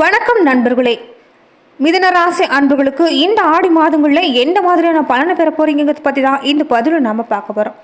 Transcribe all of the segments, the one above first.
வணக்கம் நண்பர்களே. மிதுன ராசி அன்பர்களுக்கு இந்த ஆடி மாதங்களில் எந்த மாதிரியான பலனை பெற போறீங்கிறத பற்றி தான் இந்த பதிவில் நாம் பார்க்க போகிறோம்.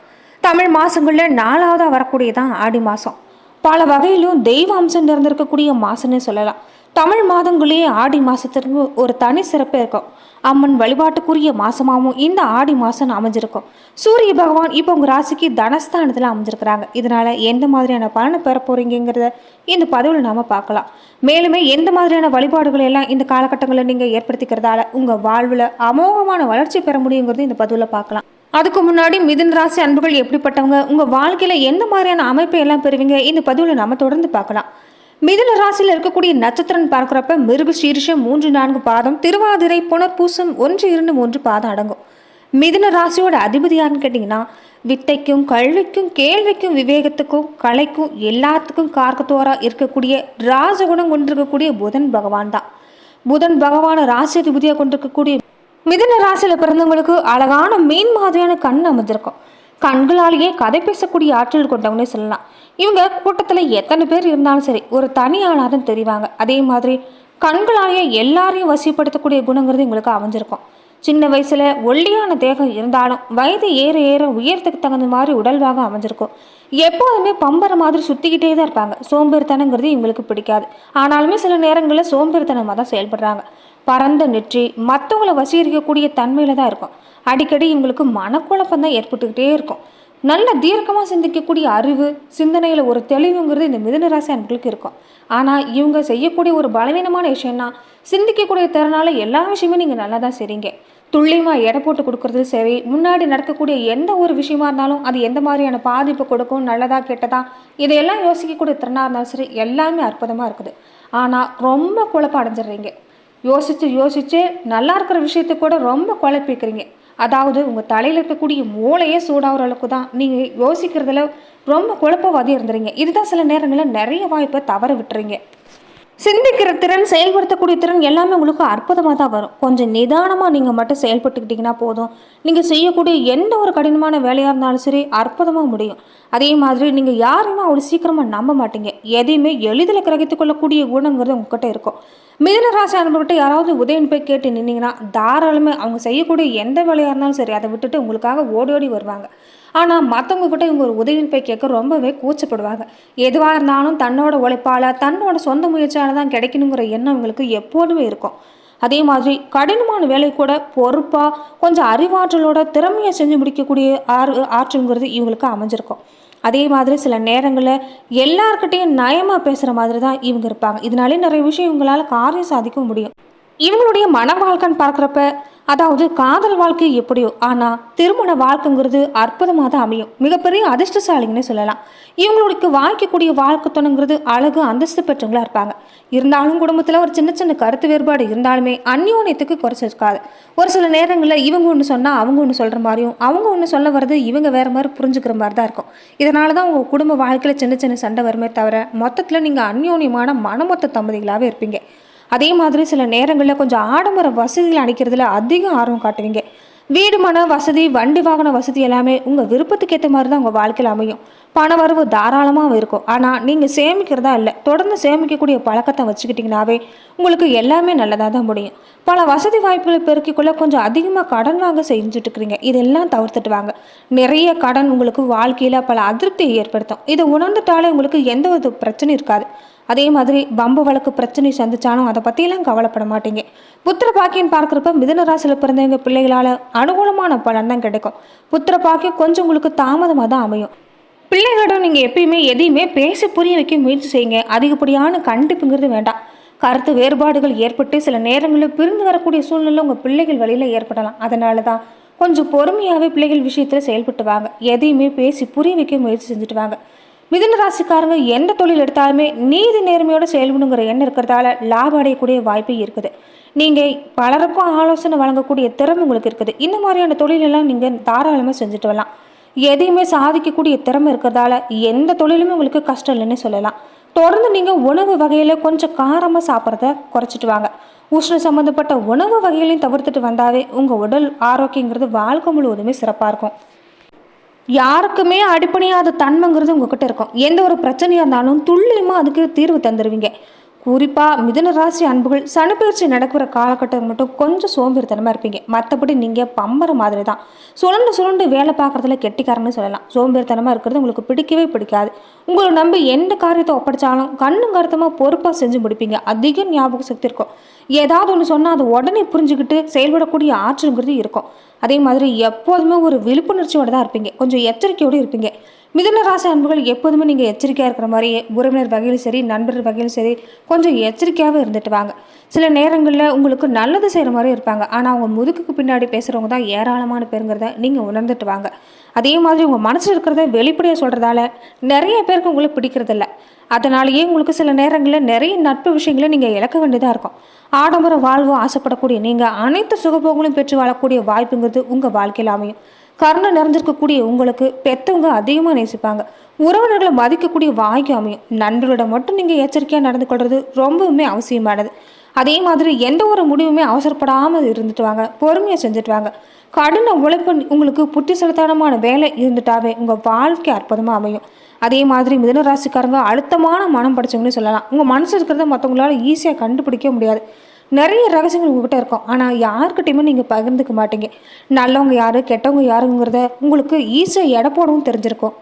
தமிழ் மாதங்களில் 4ஆவதாக வரக்கூடியதான் ஆடி மாதம். பல வகையிலும் தெய்வ அம்சம் நிறைந்திருக்கக்கூடிய மாதம்னு சொல்லலாம். தமிழ் மாதங்களே ஆடி மாதத்திற்கு ஒரு தனி சிறப்பே இருக்கும். அம்மன் வழிபாட்டுக்குரிய மாதமாகவும் இந்த ஆடி மாதம் அமைஞ்சிருக்கும். சூரிய பகவான் இப்போ உங்கள் ராசிக்கு தனஸ்தானத்தில் அமைஞ்சிருக்கிறாங்க. இதனால் எந்த மாதிரியான பலனை பெற போகிறீங்கிறத இந்த பதிவில் நாம் பார்க்கலாம். மேலுமே எந்த மாதிரியான வழிபாடுகள் எல்லாம் இந்த காலகட்டங்களில் நீங்கள் ஏற்படுத்திக்கிறதால உங்கள் வாழ்வில் அமோகமான வளர்ச்சி பெற முடியுங்கிறது இந்த பதிவில் பார்க்கலாம். அதுக்கு முன்னாடி மிதுன ராசி அன்புகள் எப்படிப்பட்டவங்க, உங்கள் வாழ்க்கையில் எந்த மாதிரியான அமைப்பை எல்லாம் பெறுவீங்க, இந்த பதிவில் நம்ம தொடர்ந்து பார்க்கலாம். மிதுன ராசியில் இருக்கக்கூடிய நட்சத்திரம் பார்க்குறப்ப மிருக சீரிஷம் 3-4 பாதம், திருவாதிரை புனர்பூசம் 1-2-3 பாதம் அடங்கும். மிதுன ராசியோட அதிபதி யாருன்னு கேட்டிங்கன்னா, வித்தைக்கும் கல்விக்கும் கேள்விக்கும் விவேகத்துக்கும் கலைக்கும் எல்லாத்துக்கும் கார்க்கத்தோராக இருக்கக்கூடிய ராஜகுணம் கொண்டிருக்கக்கூடிய புதன் பகவான் தான். புதன் பகவான ராசி அதிபதியாக கொண்டிருக்கக்கூடிய மிதுன ராசியில் பிறந்தவங்களுக்கு அழகான மீன் மாதிரியான கண் அமைஞ்சிருக்கும். கண்களாலேயே கதை பேசக்கூடிய ஆற்றல் கொண்டவனே சொல்லலாம். இவங்க கூட்டத்தில் எத்தனை பேர் இருந்தாலும் சரி ஒரு தனியாளாதான் தெரிவாங்க. அதே மாதிரி கண்களாலேயே எல்லாரையும் வசிப்படுத்தக்கூடிய குணங்கிறது இவங்களுக்கு அமைஞ்சிருக்கும். சின்ன வயசுல ஒல்லியான தேகம் இருந்தாலும் வயது ஏற ஏற உயரத்துக்கு தகுந்த மாதிரி உடல்வாக அமைஞ்சிருக்கும். எப்போதுமே பம்பர மாதிரி சுற்றிக்கிட்டே தான் இருப்பாங்க. சோம்பேறித்தனங்கிறது இவங்களுக்கு பிடிக்காது. ஆனாலுமே சில நேரங்களில் சோம்பேறித்தனமாக தான் செயல்படுறாங்க. பரந்த நெற்றி மற்றவங்களை வசீகரிக்கக்கூடிய தன்மையில தான் இருக்கும். அடிக்கடி இவங்களுக்கு மனக்குழப்பம் தான் ஏற்பட்டுக்கிட்டே இருக்கும். நல்ல தீர்க்கமாக சிந்திக்கக்கூடிய அறிவு சிந்தனையில் ஒரு தெளிவுங்கிறது இந்த மிதுன ராசி அன்பர்களுக்கு இருக்கும். ஆனால் இவங்க செய்யக்கூடிய ஒரு பலவீனமான விஷயம்னா, சிந்திக்கக்கூடிய திறனால எல்லா விஷயமும் நீங்கள் நல்லா தான் செய்றீங்க. துல்லியமாக எடை போட்டு கொடுக்கறது சரி, முன்னாடி நடக்கக்கூடிய எந்த ஒரு விஷயமா இருந்தாலும் அது எந்த மாதிரியான பாதிப்பு கொடுக்கும், நல்லதா கெட்டதா, இதையெல்லாம் யோசிக்கக்கூடிய திறனாக இருந்தாலும் சரி எல்லாமே அற்புதமாக இருக்குது. ஆனால் ரொம்ப குழப்பம் அடைஞ்சிடுறீங்க. யோசிச்சு நல்லா இருக்கிற விஷயத்தை கூட ரொம்ப குழப்பிக்கிறீங்க. அதாவது உங்கள் தலையில் இருக்கக்கூடிய மூளையே சூடாகிற அளவுக்கு தான் நீங்கள் யோசிக்கிறதுல ரொம்ப குழப்பவாதி இருந்துறீங்க. இதுதான் சில நேரங்களில் நிறைய வாய்ப்பை தவற விட்டுறீங்க. சிந்திக்கிற திறன் செயல்படுத்தக்கூடிய திறன் எல்லாமே உங்களுக்கு அற்புதமாக தான் வரும். கொஞ்சம் நிதானமாக நீங்கள் மட்டும் செயல்பட்டுக்கிட்டிங்கன்னா போதும். நீங்கள் செய்யக்கூடிய எந்த ஒரு கடினமான வேலையாக இருந்தாலும் சரி அற்புதமாக முடியும். அதே மாதிரி நீங்கள் யாரையுமே அவ்வளோ சீக்கிரமாக நம்ப மாட்டீங்க. எதையுமே எளிதில் கிரகித்து கொள்ளக்கூடிய குணங்கிறது உங்ககிட்ட இருக்கும். மிதுன ராசி அன்பர்கிட்ட யாராவது உதயம் போய் கேட்டு நின்னீங்கன்னா தாராளமே அவங்க செய்யக்கூடிய எந்த வேலையாக இருந்தாலும் சரி அதை விட்டுட்டு உங்களுக்காக ஓடி ஓடி வருவாங்க. ஆனால் மற்றவங்க கிட்ட இவங்க ஒரு உதவி போய் கேட்க ரொம்பவே கூச்சப்படுவாங்க. எதுவாக இருந்தாலும் தன்னோட உழைப்பால் தன்னோட சொந்த முயற்சியால் தான் கிடைக்கணுங்கிற எண்ணம் இவங்களுக்கு எப்போதுமே இருக்கும். அதே மாதிரி கடினமான வேலை கூட பொறுப்பாக கொஞ்சம் அறிவாற்றலோட திறமையை செஞ்சு முடிக்கக்கூடிய ஆற்றல்ங்கிறது இவங்களுக்கு அமைஞ்சிருக்கும். அதே மாதிரி சில நேரங்களில் எல்லார்கிட்டையும் நயமாக பேசுகிற மாதிரி தான் இவங்க இருப்பாங்க. இதனாலே நிறைய விஷயம் இவங்களால காரியம் சாதிக்க முடியும். இவங்களுடைய மன வாழ்க்கைன்னு பார்க்குறப்ப, அதாவது காதல் வாழ்க்கை எப்படியோ ஆனால் திருமண வாழ்க்கைங்கிறது அற்புதமாக தான் அமையும். மிகப்பெரிய அதிர்ஷ்டசாலிங்கன்னு சொல்லலாம். இவங்களுக்கு வாய்க்கக்கூடிய வாழ்க்கை துணைங்கிறது அழகு அந்தஸ்து பெற்றவங்களா இருப்பாங்க. இருந்தாலும் குடும்பத்தில் ஒரு சின்ன சின்ன கருத்து வேறுபாடு இருந்தாலுமே அந்யோன்யத்துக்கு குறைச்சிருக்காது. ஒரு சில நேரங்களில் இவங்க ஒன்று சொன்னால் அவங்க ஒன்று சொல்கிற மாதிரியும், அவங்க ஒன்று சொல்ல வர்றது இவங்க வேறு மாதிரி புரிஞ்சுக்கிற மாதிரி தான் இருக்கும். இதனால தான் உங்கள் குடும்ப வாழ்க்கையில் சின்ன சின்ன சண்டை வருமே தவிர மொத்தத்தில் நீங்கள் அந்யோன்யமான மனமொத்த தம்பதிகளாகவே இருப்பீங்க. அதே மாதிரி சில நேரங்களில் கொஞ்சம் ஆடம்பர வசதிகள் அளிக்கிறதுல அதிக ஆர்வம் காட்டுவீங்க. வீடு மன வசதி வண்டி வாகன வசதி எல்லாமே உங்கள் விருப்பத்துக்கு ஏற்ற மாதிரி தான் உங்கள் வாழ்க்கையில் அமையும். பண வரவு தாராளமாக இருக்கும். ஆனால் நீங்கள் சேமிக்கிறதா இல்லை, தொடர்ந்து சேமிக்கக்கூடிய பழக்கத்தை வச்சுக்கிட்டிங்கனாவே உங்களுக்கு எல்லாமே நல்லதாக தான் முடியும். பல வசதி வாய்ப்புகளை பெருக்கிக்கொள்ள கொஞ்சம் அதிகமாக கடன் வாங்க செஞ்சுட்டு இருக்கிறீங்க. இதெல்லாம் தவிர்த்துட்டு வாங்க. நிறைய கடன் உங்களுக்கு வாழ்க்கையில் பல அதிருப்தியை ஏற்படுத்தும். இதை உணர்ந்துட்டாலே உங்களுக்கு எந்த ஒரு பிரச்சனையும் இருக்காது. அதே மாதிரி பம்பு வழக்கு பிரச்சனை சந்திச்சாலும் அதை பற்றியெல்லாம் கவலைப்பட மாட்டீங்க. புத்திர பாக்கியம் பார்க்குறப்ப மிதுன ராசியில் பிறந்தவங்க பிள்ளைகளால் அனுகூலமான பலன் தான் கிடைக்கும். புத்திர பாக்கியம் கொஞ்சம் உங்களுக்கு தாமதமாக தான் அமையும். பிள்ளைகளிடம் நீங்கள் எப்பயுமே எதையுமே பேசி புரிய வைக்க முயற்சி செய்யுங்க. அதிகப்படியான கண்டிப்புங்கிறது வேண்டாம். கருத்து வேறுபாடுகள் ஏற்பட்டு சில நேரங்களில் பிரிந்து வரக்கூடிய சூழ்நிலை உங்கள் பிள்ளைகள் வழியில் ஏற்படலாம். அதனால தான் கொஞ்சம் பொறுமையாகவே பிள்ளைகள் விஷயத்தில் செயல்பட்டு வாங்க. எதையுமே பேசி புரிய வைக்க முயற்சி செஞ்சுட்டு வாங்க. மிதுன ராசிக்காரங்க எந்த தொழில் எடுத்தாலுமே நீதி நேர்மையோட செயல்படுங்கிற எண்ணம் இருக்கிறதால லாபம் அடையக்கூடிய வாய்ப்பு இருக்குது. நீங்கள் பலருக்கும் ஆலோசனை வழங்கக்கூடிய திறமை உங்களுக்கு இருக்குது. இந்த மாதிரியான தொழிலெல்லாம் நீங்கள் தாராளமாக செஞ்சுட்டு வரலாம். எதையுமே சாதிக்கக்கூடிய திறமை இருக்கிறதால எந்த தொழிலுமே உங்களுக்கு கஷ்டம் இல்லைன்னு சொல்லலாம். தொடர்ந்து நீங்கள் உணவு வகையில் கொஞ்சம் காரமாக சாப்பிட்றத குறைச்சிட்டு வாங்க. உஷ்ண சம்மந்தப்பட்ட உணவு வகைகளையும் தவிர்த்துட்டு வந்தாவே உங்கள் உடல் ஆரோக்கியங்கிறது வாழ்க்கை முழுவதுமே சிறப்பாக இருக்கும். யாருக்குமே அடிப்படையாத தன்மைங்கிறது உங்ககிட்ட இருக்கும். எந்த ஒரு பிரச்சனையாக இருந்தாலும் துல்லியமாக அதுக்கு தீர்வு தந்துடுவீங்க. குறிப்பாக மிதுன ராசி அன்புகள் சனிப்பெயர்ச்சி நடக்கிற காலகட்டம் மட்டும் கொஞ்சம் சோம்பேறித்தனமாக இருப்பீங்க. மற்றபடி நீங்கள் பம்பர மாதிரி தான் சுரண்டு சுரண்டு வேலை பார்க்குறதுல கெட்டிக்காரன்னு சொல்லலாம். சோம்பேறித்தனமாக இருக்கிறது உங்களுக்கு பிடிக்கவே பிடிக்காது. உங்களை நம்பி எந்த காரியத்தை ஒப்படைச்சாலும் கண்ணும் கருத்தமாக பொறுப்பாக செஞ்சு முடிப்பீங்க. அதிக ஞாபக சக்தி இருக்கும். ஏதாவது ஒன்று சொன்னால் அதை உடனே புரிஞ்சுக்கிட்டு செயல்படக்கூடிய ஆற்றலுங்கிறது இருக்கும். அதே மாதிரி எப்போதுமே ஒரு விழிப்புணர்ச்சியோடு தான் இருப்பீங்க. கொஞ்சம் எச்சரிக்கையோடு இருப்பீங்க. மிதுன ராசி அன்புகள் எப்போதுமே நீங்கள் எச்சரிக்கையாக இருக்கிற மாதிரியே உறவினர் வகையில் சரி, நண்பர்கள் வகையில் சரி, கொஞ்சம் எச்சரிக்கையாகவே இருந்துட்டு வாங்க. சில நேரங்களில் உங்களுக்கு நல்லது செய்கிற மாதிரி இருப்பாங்க. ஆனால் அவங்க முதுகுக்கு பின்னாடி பேசுகிறவங்க தான் ஏராளமான பேருங்கிறத நீங்கள் உணர்ந்துட்டு வாங்க. அதே மாதிரி உங்கள் மனசில் இருக்கிறத வெளிப்படையாக சொல்கிறதால நிறைய பேருக்கு உங்களுக்கு பிடிக்கிறதில்ல. அதனாலேயே உங்களுக்கு சில நேரங்களில் நிறைய நட்பு விஷயங்களை நீங்கள் இழக்க வேண்டியதாக இருக்கும். ஆடம்பர வாழ்வு ஆசைப்படக்கூடிய நீங்கள் அனைத்து சுகபோகங்களும் பெற்று வாழக்கூடிய வாய்ப்புங்கிறது உங்கள் வாழ்க்கையில் அமையும். கருணை நிறைஞ்சிருக்கக்கூடிய உங்களுக்கு பெற்றவங்க அதிகமாக நேசிப்பாங்க. உறவினர்களை மதிக்கக்கூடிய வாய்க்கு அமையும். நண்பர்களிடம் மட்டும் நீங்கள் எச்சரிக்கையாக நடந்து கொள்வது ரொம்பவுமே அவசியமானது. அதே மாதிரி எந்த ஒரு முடிவுமே அவசரப்படாமல் இருந்துட்டு வாங்க. பொறுமையாக செஞ்சுட்டு வாங்க. கடின உழைப்பு உங்களுக்கு புத்திசாலித்தனமான வேலை இருந்துட்டாவே உங்கள் வாழ்க்கை அற்புதமாக அமையும். அதே மாதிரி மிதுன ராசிக்காரங்க அழுத்தமான மனம் படித்தவங்கன்னு சொல்லலாம். உங்கள் மனசு இருக்கிறத மற்றவங்களால ஈஸியாக கண்டுபிடிக்க முடியாது. நிறைய ரகசியங்கள் உங்ககிட்ட இருக்கும். ஆனால் யாருக்கிட்டையுமே நீங்கள் பகிர்ந்துக்க மாட்டீங்க. நல்லவங்க யார், கெட்டவங்க யாருங்கிறத உங்களுக்கு ஈஸியாக எடை போடவும் தெரிஞ்சிருக்கும்.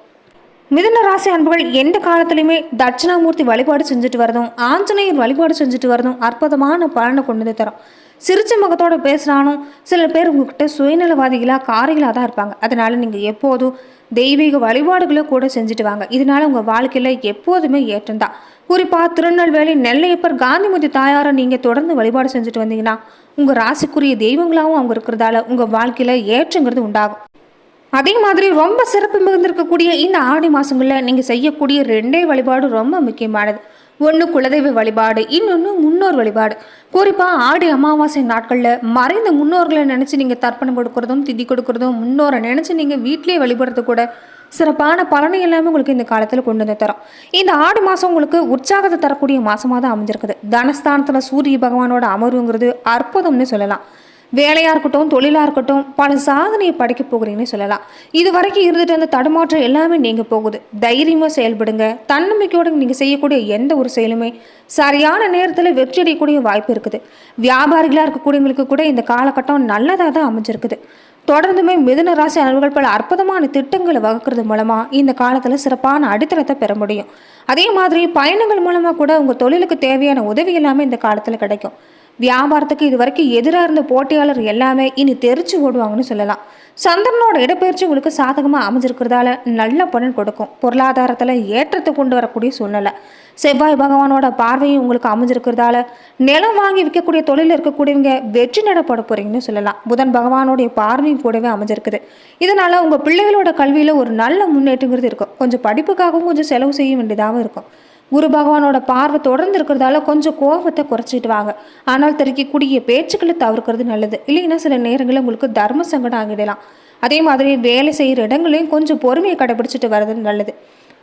மிதுன ராசி அன்புகள் எந்த காலத்துலையுமே தட்சிணாமூர்த்தி வழிபாடு செஞ்சுட்டு வரதும், ஆஞ்சநேயர் வழிபாடு செஞ்சுட்டு வரதும் அற்புதமான பலனை கொண்டு வந்து தரும். சிரிச்ச முகத்தோடு பேசுகிறானும் சில பேர் உங்ககிட்ட சுயநலவாதிகளாக காரிகளாக தான் இருப்பாங்க. அதனால நீங்கள் எப்போதும் தெய்வீக வழிபாடுகளை கூட செஞ்சுட்டு வாங்க. இதனால உங்கள் வாழ்க்கையில் எப்போதுமே ஏற்றம்தான். குறிப்பாக திருநெல்வேலி நெல்லையப்பர் காந்திமதி தாயாரை நீங்கள் தொடர்ந்து வழிபாடு செஞ்சுட்டு வந்தீங்கன்னா உங்கள் ராசிக்குரிய தெய்வங்களாகவும் அவங்க இருக்கிறதால உங்கள் வாழ்க்கையில் ஏற்றங்கிறது உண்டாகும். அதே மாதிரி ரொம்ப சிறப்பு மிகுந்திருக்கக்கூடிய இந்த ஆடி மாதங்களில் நீங்கள் செய்யக்கூடிய 2 வழிபாடு ரொம்ப முக்கியமானது. ஒன்று குலதெய்வ வழிபாடு, இன்னொன்று முன்னோர் வழிபாடு. குறிப்பாக ஆடி அமாவாசை நாட்களில் மறைந்த முன்னோர்களை நினச்சி நீங்கள் தர்ப்பணம் கொடுக்குறதும் திதி கொடுக்குறதும், முன்னோரை நினச்சி நீங்கள் வீட்டிலே வழிபடுறது கூட சிறப்பான பலனை எல்லாமே உங்களுக்கு இந்த காலத்தில் கொண்டு வந்து தரும். இந்த ஆடி மாதம் உங்களுக்கு உற்சாகத்தை தரக்கூடிய மாதமாக தான் அமைஞ்சிருக்குது. தனஸ்தானத்தில் சூரிய பகவானோட அமர்வுங்கிறது அற்புதம்னு சொல்லலாம். வேலையாக இருக்கட்டும், தொழிலாக இருக்கட்டும், பல சாதனையை படைக்க போகிறீங்கன்னு சொல்லலாம். இது வரைக்கும் இருந்துட்டு அந்த தடுமாற்றம் எல்லாமே நீங்கள் போகுது. தைரியமாக செயல்படுங்க. தன்னம்பிக்கையோடு நீங்கள் செய்யக்கூடிய எந்த ஒரு செயலுமே சரியான நேரத்தில் வெற்றி அடையக்கூடிய வாய்ப்பு இருக்குது. வியாபாரிகளாக இருக்கக்கூடியவங்களுக்கு கூட இந்த காலகட்டம் நல்லதாக தான் அமைஞ்சிருக்குது. தொடர்ந்துமே மிதுன ராசி அன்பர்கள் பல அற்புதமான திட்டங்களை வகுக்கிறது மூலமாக இந்த காலத்தில் சிறப்பான அடித்தளத்தை பெற முடியும். அதே மாதிரி பயணங்கள் மூலமாக கூட உங்கள் தொழிலுக்கு தேவையான உதவி எல்லாமே இந்த காலத்தில் கிடைக்கும். வியாபாரத்துக்கு இது வரைக்கும் எதிராக இருந்த போட்டியாளர் எல்லாமே இனி தெரிச்சு ஓடுவாங்கன்னு சொல்லலாம். சந்திரனோட இடப்பெயர்ச்சி உங்களுக்கு சாதகமாக அமைஞ்சிருக்கிறதால நல்ல பலன் கொடுக்கும். பொருளாதாரத்தில் ஏற்றத்தை கொண்டு வரக்கூடிய சூழ்நிலை. செவ்வாய் பகவானோட பார்வையும் உங்களுக்கு அமைஞ்சிருக்கிறதால நிலம் வாங்கி விற்கக்கூடிய தொழில் இருக்கக்கூடியவங்க வெற்றி நடப்பட போறீங்கன்னு சொல்லலாம். புதன் பகவானோடைய பார்வையும் கூடவே அமைஞ்சிருக்குது. இதனால உங்கள் பிள்ளைகளோட கல்வியில் ஒரு நல்ல முன்னேற்றங்கிறது இருக்கும். கொஞ்சம் படிப்புக்காகவும் கொஞ்சம் செலவு செய்ய வேண்டியதாகவும் இருக்கும். குரு பகவானோட பார்வை தொடர்ந்து இருக்கிறதால கொஞ்சம் கோபத்தை குறைச்சிட்டு வாங்க. ஆனால் தெரிவிக்கக்கூடிய பேச்சுக்களை தவிர்க்கிறது நல்லது. இல்லைன்னா சில நேரங்களில் உங்களுக்கு தர்ம சங்கடம் ஆகிடலாம். அதே மாதிரி வேலை செய்கிற இடங்களையும் கொஞ்சம் பொறுமையை கடைபிடிச்சிட்டு வர்றது நல்லது.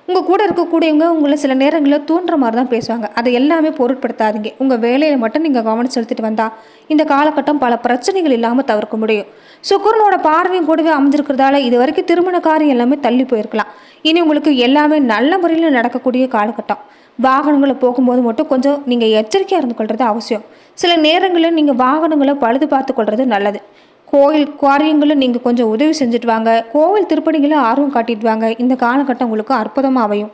உங்கள் கூட இருக்கக்கூடியவங்க உங்களை சில நேரங்களில் தூண்டுற மாதிரி தான் பேசுவாங்க. அதை எல்லாமே பொருட்படுத்தாதீங்க. உங்கள் வேலையில் மட்டும் நீங்கள் கவனம் செலுத்திட்டு வந்தால் இந்த காலகட்டம் பல பிரச்சனைகள் இல்லாமல் தவிர்க்க முடியும். சுக்கிரனோட பார்வையும் கூடவே அமைஞ்சிருக்கிறதால இது வரைக்கும் திருமண காரியம் எல்லாமே தள்ளி போயிருக்கலாம். இனி உங்களுக்கு எல்லாமே நல்ல முறையில் நடக்கக்கூடிய காலகட்டம். வாகனங்களை போகும்போது மட்டும் கொஞ்சம் நீங்கள் எச்சரிக்கையாக இருந்து கொள்வது அவசியம். சில நேரங்களில் நீங்கள் வாகனங்களை பழுது பார்த்து கொள்வது நல்லது. கோயில் காரியங்களில் நீங்கள் கொஞ்சம் உதவி செஞ்சுட்டு வாங்க. கோவில் திருப்பணிகளை ஆர்வம் காட்டிட்டு வாங்க. இந்த காலகட்டம் உங்களுக்கு அற்புதமாக அமையும்.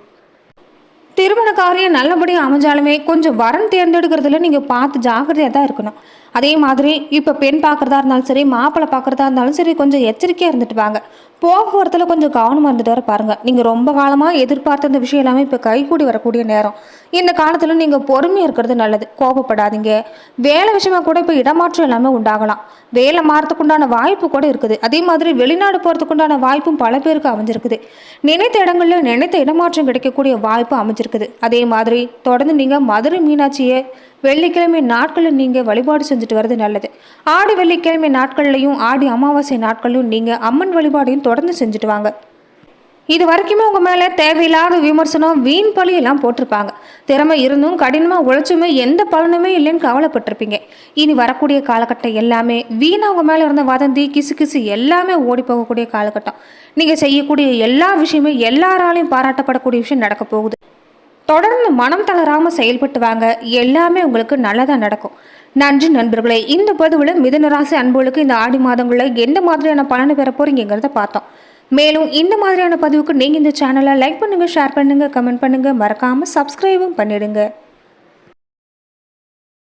திருமண காரியம் நல்லபடியாக அமைஞ்சாலுமே கொஞ்சம் வரன் தேர்ந்தெடுக்கிறதுல நீங்கள் பார்த்து ஜாக்கிரதையாக தான் இருக்கணும். அதே மாதிரி இப்போ பெண் பார்க்குறதா இருந்தாலும் சரி, மாப்பிள்ளை பார்க்குறதா இருந்தாலும் சரி, கொஞ்சம் எச்சரிக்கையாக இருந்துட்டு வாங்க. போக்குவரத்தில் கொஞ்சம் கவனமாக இருந்துட்டு வர பாருங்கள். நீங்கள் ரொம்ப காலமாக எதிர்பார்த்த இந்த விஷயம் எல்லாமே இப்போ கைகூடி வரக்கூடிய நேரம். இந்த காலத்தில் நீங்கள் பொறுமையாக இருக்கிறது நல்லது. கோபப்படாதீங்க. வேலை விஷயமா கூட இப்போ இடமாற்றம் எல்லாமே உண்டாகலாம். வேலை மாறத்துக்குண்டான வாய்ப்பு கூட இருக்குது. அதே மாதிரி வெளிநாடு போகிறதுக்குண்டான வாய்ப்பும் பல பேருக்கு அமைஞ்சிருக்குது. நினைத்த இடங்களில் நினைத்த இடமாற்றம் கிடைக்கக்கூடிய வாய்ப்பு அமைஞ்சிருக்குது. அதே மாதிரி தொடர்ந்து நீங்கள் மதுரை மீனாட்சியை வெள்ளிக்கிழமை நாட்களில் நீங்கள் வழிபாடு செஞ்சுட்டு வர்றது நல்லது. ஆடி வெள்ளிக்கிழமை நாட்கள்லையும் ஆடி அமாவாசை நாட்களிலும் நீங்கள் அம்மன் வழிபாடையும் தொடர்ந்து செஞ்சுட்டு வாங்க. இது வரைக்குமே உங்கள் மேலே தேவையில்லாத விமர்சனம், வீண் பழி எல்லாம் போட்டிருப்பாங்க. திறமை இருந்தும் கடினமாக உழைச்சுமே எந்த பலனுமே இல்லைன்னு கவலைப்பட்டிருப்பீங்க. இனி வரக்கூடிய காலகட்டம் எல்லாமே வீணாக உங்கள் மேலே இருந்த வதந்தி, கிசு எல்லாமே ஓடி போகக்கூடிய காலகட்டம். நீங்கள் செய்யக்கூடிய எல்லா விஷயமே எல்லாராலையும் பாராட்டப்படக்கூடிய விஷயம் நடக்க போகுது. தொடர்ந்து மனம் தளராமல் செயல்பட்டு வாங்க, எல்லாமே உங்களுக்கு நல்லதாக நடக்கும். நன்றி நண்பர்களே. இந்த பதிவில் மிதுன ராசி அன்புகளுக்கு இந்த ஆடி மாதங்களில் எந்த மாதிரியான பலனை பெற போறீங்கிறத பார்த்தோம். மேலும் இந்த மாதிரியான பதிவுக்கு நீங்கள் இந்த சேனலை லைக் பண்ணுங்கள், ஷேர் பண்ணுங்கள், கமெண்ட் பண்ணுங்கள், மறக்காமல் சப்ஸ்கிரைபும் பண்ணிடுங்க.